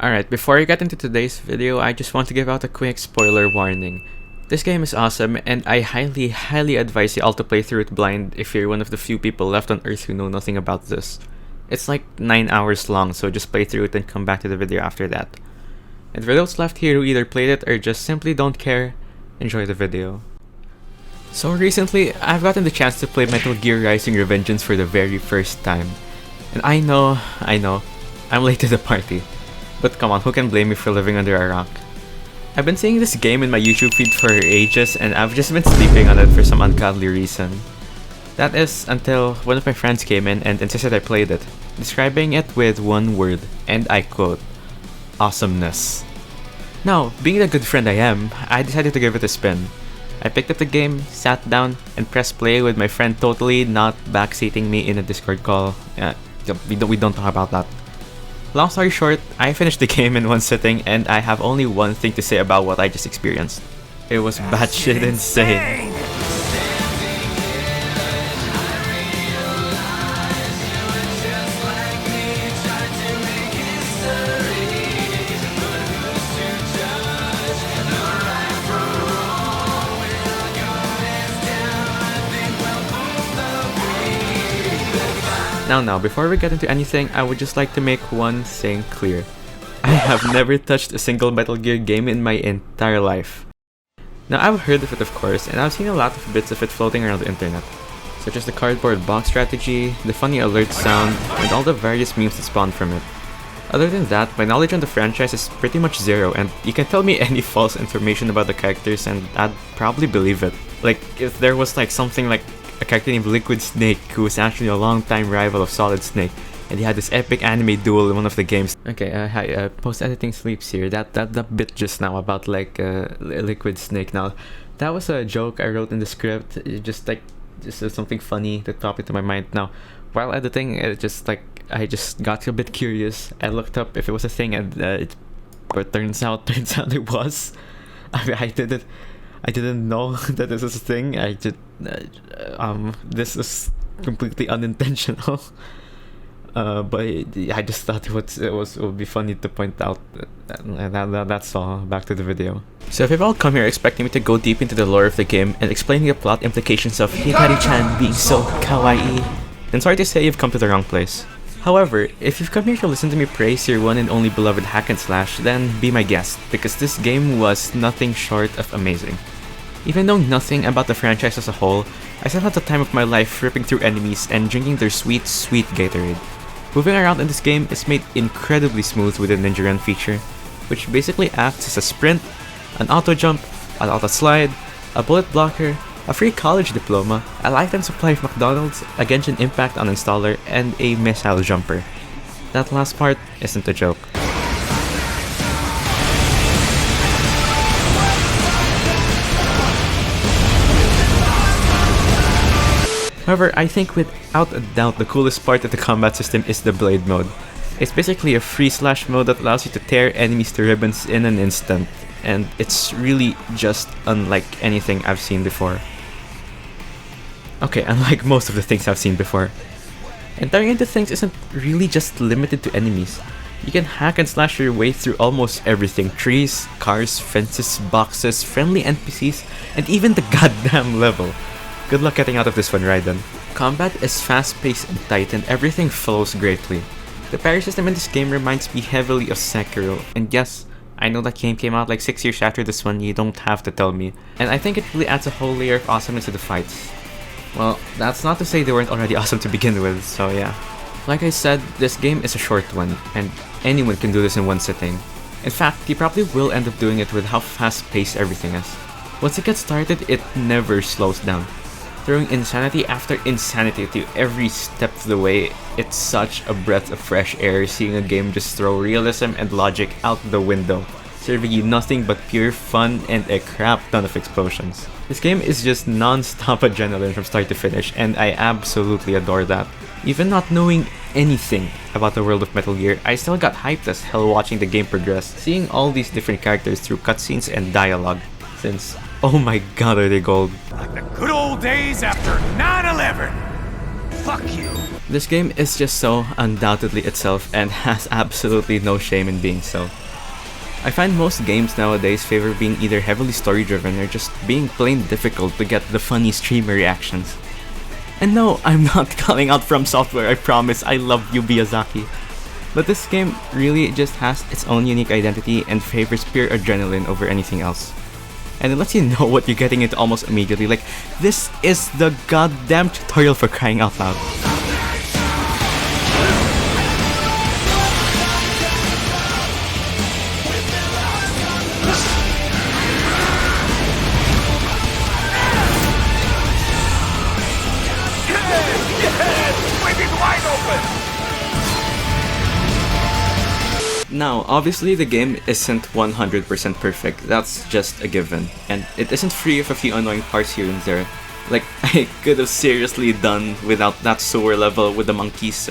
Alright, before I get into today's video, I just want to give out a quick spoiler warning. This game is awesome, and I highly advise you all to play through it blind if you're one of the few people left on Earth who know nothing about this. It's like 9 hours long, so just play through it and come back to the video after that. And for those left here who either played it or just simply don't care, enjoy the video. So recently, I've gotten the chance to play Metal Gear Rising: Revengeance for the very first time. And I know, I'm late to the party. But come on, who can blame me for living under a rock? I've been seeing this game in my YouTube feed for ages, and I've just been sleeping on it for some ungodly reason. That is, until one of my friends came in and insisted I played it, describing it with one word, and I quote, awesomeness. Now, being the good friend I am, I decided to give it a spin. I picked up the game, sat down, and pressed play with my friend totally not backseating me in a Discord call. We don't talk about that. Long story short, I finished the game in one sitting, and I have only one thing to say about what I just experienced. It was batshit insane. Now, before we get into anything, I would just like to make one thing clear. I have never touched a single Metal Gear game in my entire life. Now, I've heard of it, of course, and I've seen a lot of bits of it floating around the internet, such as the cardboard box strategy, the funny alert sound, and all the various memes that spawned from it. Other than that, my knowledge on the franchise is pretty much zero, and you can tell me any false information about the characters and I'd probably believe it. Like, if there was like something like a character named Liquid Snake who was actually a long-time rival of Solid Snake, and he had this epic anime duel in one of the games. Okay, hi, post-editing sleeps here. That bit just now about like Liquid Snake. Now, that was a joke I wrote in the script. It just something funny that popped into my mind. Now, while editing, I just got a bit curious. I looked up if it was a thing, and but turns out it was. I didn't know that this was a thing. This is completely unintentional. But I just thought it would be funny to point out. That's all. Back to the video. So if you've all come here expecting me to go deep into the lore of the game and explaining the plot implications of Hikari-chan being so kawaii, then sorry to say you've come to the wrong place. However, if you've come here to listen to me praise your one and only beloved hack and slash, then be my guest, because this game was nothing short of amazing. Even knowing nothing about the franchise as a whole, I still had the time of my life ripping through enemies and drinking their sweet Gatorade. Moving around in this game is made incredibly smooth with the Ninja Run feature, which basically acts as a sprint, an auto jump, an auto slide, a bullet blocker, a free college diploma, a lifetime supply of McDonald's, a Genshin Impact uninstaller, and a missile jumper. That last part isn't a joke. However, I think without a doubt the coolest part of the combat system is the Blade mode. It's basically a free slash mode that allows you to tear enemies to ribbons in an instant, and it's really just unlike anything I've seen before. Okay, unlike most of the things I've seen before. And tearing into things isn't really just limited to enemies. You can hack and slash your way through almost everything: trees, cars, fences, boxes, friendly NPCs, and even the goddamn level. Good luck getting out of this one, Raiden. Combat is fast-paced and tight, and everything flows greatly. The parry system in this game reminds me heavily of Sekiro, and yes, I know that game came out like 6 years after this one, you don't have to tell me. And I think it really adds a whole layer of awesomeness to the fights. Well, that's not to say they weren't already awesome to begin with, so yeah. Like I said, this game is a short one, and anyone can do this in one sitting. In fact, you probably will end up doing it with how fast-paced everything is. Once it gets started, it never slows down. Throwing insanity after insanity to every step of the way, it's such a breath of fresh air seeing a game just throw realism and logic out the window, serving you nothing but pure fun and a crap ton of explosions. This game is just non-stop adrenaline from start to finish, and I absolutely adore that. Even not knowing anything about the world of Metal Gear, I still got hyped as hell watching the game progress, seeing all these different characters through cutscenes and dialogue, since oh my god are they gold. Like the good old days after 9/11. This game is just so undoubtedly itself and has absolutely no shame in being so. I find most games nowadays favor being either heavily story driven or just being plain difficult to get the funny streamer reactions. And no, I'm not calling out From Software, I promise, I love you Miyazaki. But this game really just has its own unique identity and favors pure adrenaline over anything else. And it lets you know what you're getting into almost immediately, like, this is the goddamn tutorial for crying out loud. Now, obviously the game isn't 100% perfect, that's just a given, and it isn't free of a few annoying parts here and there. Like, I could have seriously done without that sewer level with the monkeys,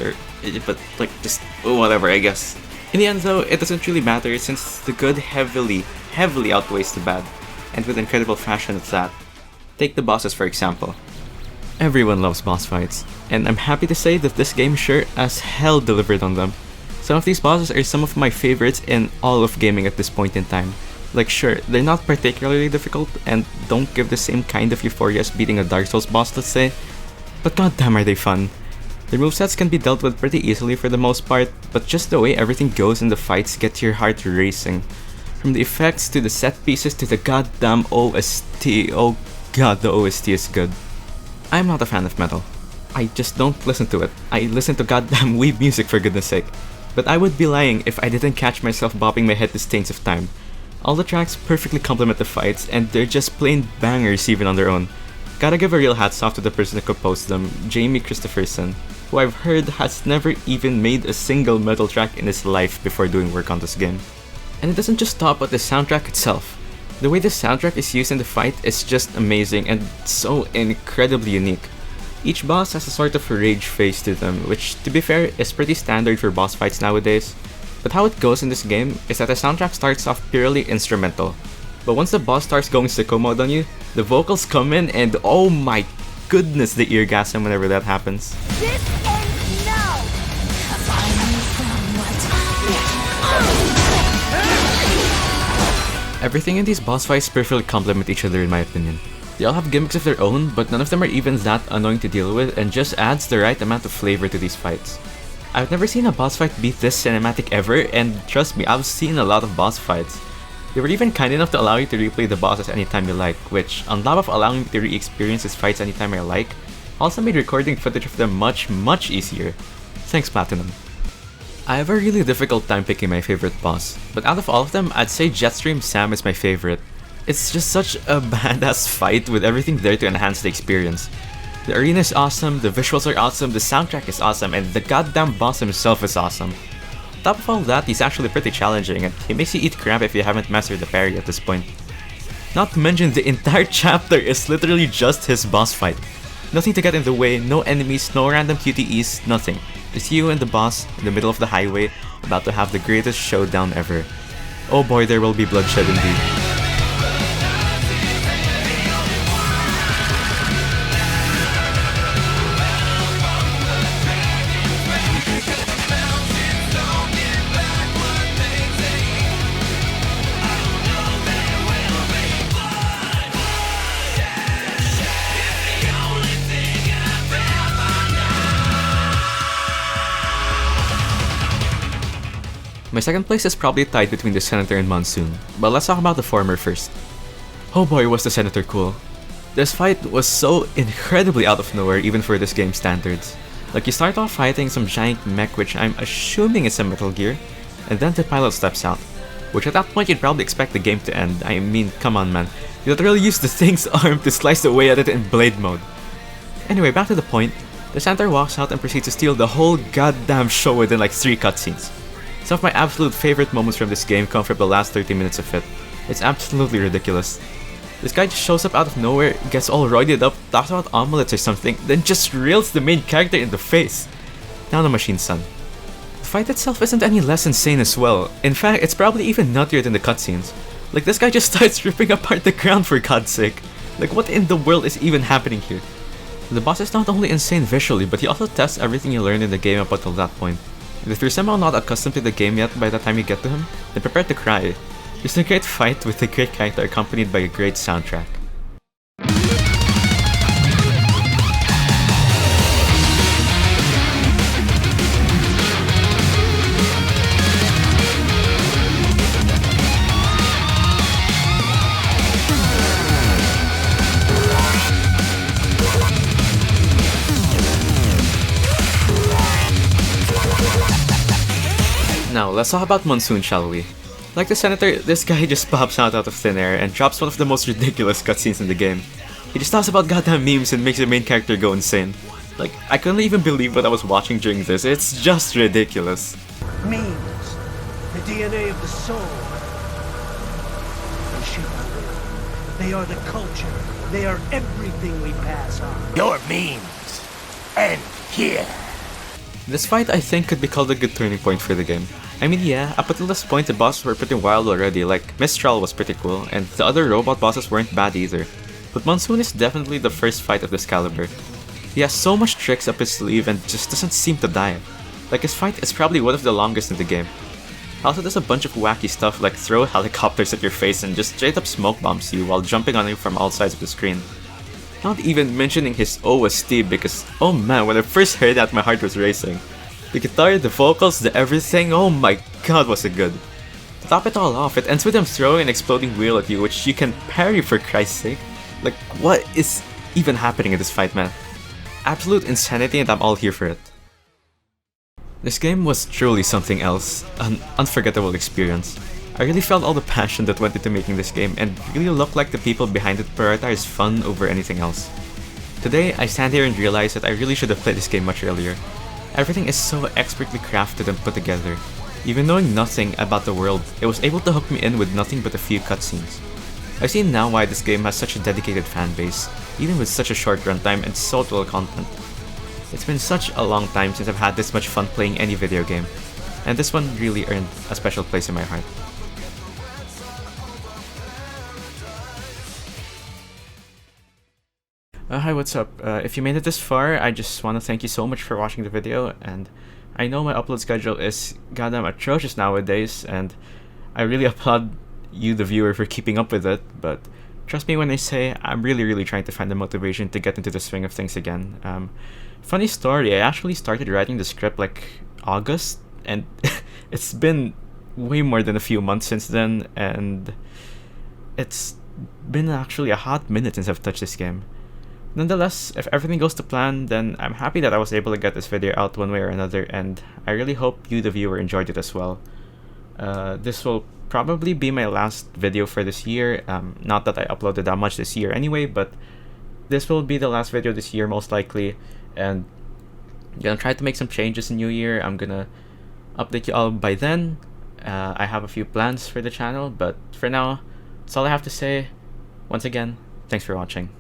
but like, just whatever, I guess. In the end though, it doesn't really matter since the good heavily outweighs the bad, and with incredible fashion at that. Take the bosses for example. Everyone loves boss fights, and I'm happy to say that this game sure as hell delivered on them. Some of these bosses are some of my favorites in all of gaming at this point in time. Like sure, they're not particularly difficult and don't give the same kind of euphoria as beating a Dark Souls boss, let's say, but goddamn are they fun. Their movesets can be dealt with pretty easily for the most part, but just the way everything goes in the fights gets your heart racing. From the effects to the set pieces to the goddamn OST, oh god the OST is good. I'm not a fan of metal. I just don't listen to it. I listen to goddamn weeb music for goodness sake. But I would be lying if I didn't catch myself bopping my head to Stains of Time. All the tracks perfectly complement the fights, and they're just plain bangers even on their own. Gotta give a real hats off to the person who composed them, Jamie Christopherson, who I've heard has never even made a single metal track in his life before doing work on this game. And it doesn't just stop at the soundtrack itself. The way the soundtrack is used in the fight is just amazing and so incredibly unique. Each boss has a sort of rage face to them, which, to be fair, is pretty standard for boss fights nowadays. But how it goes in this game is that the soundtrack starts off purely instrumental. But once the boss starts going sicko mode on you, the vocals come in and oh my goodness the eargasm whenever that happens. This ends now! Everything in these boss fights perfectly complement each other in my opinion. They all have gimmicks of their own, but none of them are even that annoying to deal with and just adds the right amount of flavor to these fights. I've never seen a boss fight be this cinematic ever, and trust me, I've seen a lot of boss fights. They were even kind enough to allow you to replay the bosses anytime you like, which, on top of allowing me to re-experience these fights anytime I like, also made recording footage of them much easier. Thanks Platinum. I have a really difficult time picking my favorite boss, but out of all of them, I'd say Jetstream Sam is my favorite. It's just such a badass fight with everything there to enhance the experience. The arena is awesome, the visuals are awesome, the soundtrack is awesome, and the goddamn boss himself is awesome. On top of all that, he's actually pretty challenging, and he makes you eat crap if you haven't mastered the parry at this point. Not to mention, the entire chapter is literally just his boss fight. Nothing to get in the way, no enemies, no random QTEs, nothing. Just you and the boss in the middle of the highway, about to have the greatest showdown ever. Oh boy, there will be bloodshed indeed. My second place is probably tied between the Senator and Monsoon, but let's talk about the former first. Oh boy was the Senator cool. This fight was so incredibly out of nowhere even for this game's standards. Like you start off fighting some giant mech which I'm assuming is a Metal Gear, and then the pilot steps out. Which at that point you'd probably expect the game to end, I mean come on man, you literally use the thing's arm to slice away at it in blade mode. Anyway, back to the point, the Senator walks out and proceeds to steal the whole goddamn show within like 3 cutscenes. Some of my absolute favorite moments from this game come from the last 30 minutes of it. It's absolutely ridiculous. This guy just shows up out of nowhere, gets all roided up, talks about omelets or something, then just rails the main character in the face. Nanomachine son. The fight itself isn't any less insane as well. In fact, it's probably even nuttier than the cutscenes. Like this guy just starts ripping apart the ground for God's sake. Like what in the world is even happening here? The boss is not only insane visually, but he also tests everything you learned in the game up until that point. And if you're somehow not accustomed to the game yet by the time you get to him, then prepare to cry. It's a great fight with a great character accompanied by a great soundtrack. Now, let's talk about Monsoon, shall we? Like the Senator, this guy just pops out of thin air and drops one of the most ridiculous cutscenes in the game. He just talks about goddamn memes and makes the main character go insane. Like, I couldn't even believe what I was watching during this, it's just ridiculous. Memes, the DNA of the soul. They shape our will. They are the culture. They are everything we pass on. Your memes end here. This fight, I think, could be called a good turning point for the game. I mean, yeah, up until this point the bosses were pretty wild already, like Mistral was pretty cool, and the other robot bosses weren't bad either. But Monsoon is definitely the first fight of this caliber. He has so much tricks up his sleeve and just doesn't seem to die. Like, his fight is probably one of the longest in the game. He also does a bunch of wacky stuff like throw helicopters at your face and just straight up smoke bombs you while jumping on you from all sides of the screen. Not even mentioning his OST because, oh man, when I first heard that my heart was racing. The guitar, the vocals, the everything, oh my god was it good. To top it all off, it ends with him throwing an exploding wheel at you which you can parry for Christ's sake. Like, what is even happening in this fight, man? Absolute insanity and I'm all here for it. This game was truly something else, an unforgettable experience. I really felt all the passion that went into making this game and really looked like the people behind it prioritized fun over anything else. Today, I stand here and realize that I really should have played this game much earlier. Everything is so expertly crafted and put together. Even knowing nothing about the world, it was able to hook me in with nothing but a few cutscenes. I see now why this game has such a dedicated fan base, even with such a short runtime and so little content. It's been such a long time since I've had this much fun playing any video game, and this one really earned a special place in my heart. Hi, what's up? If you made it this far, I just want to thank you so much for watching the video, and I know my upload schedule is goddamn atrocious nowadays, and I really applaud you, the viewer, for keeping up with it, but trust me when I say I'm really trying to find the motivation to get into the swing of things again. Funny story, I actually started writing the script like August, and it's been way more than a few months since then, and it's been actually a hot minute since I've touched this game. Nonetheless, if everything goes to plan, then I'm happy that I was able to get this video out one way or another, and I really hope you, the viewer, enjoyed it as well. This will probably be my last video for this year. Not that I uploaded that much this year anyway, but this will be the last video this year most likely, and I'm gonna try to make some changes in New Year. I'm gonna update you all by then. I have a few plans for the channel, but for now, that's all I have to say. Once again, thanks for watching.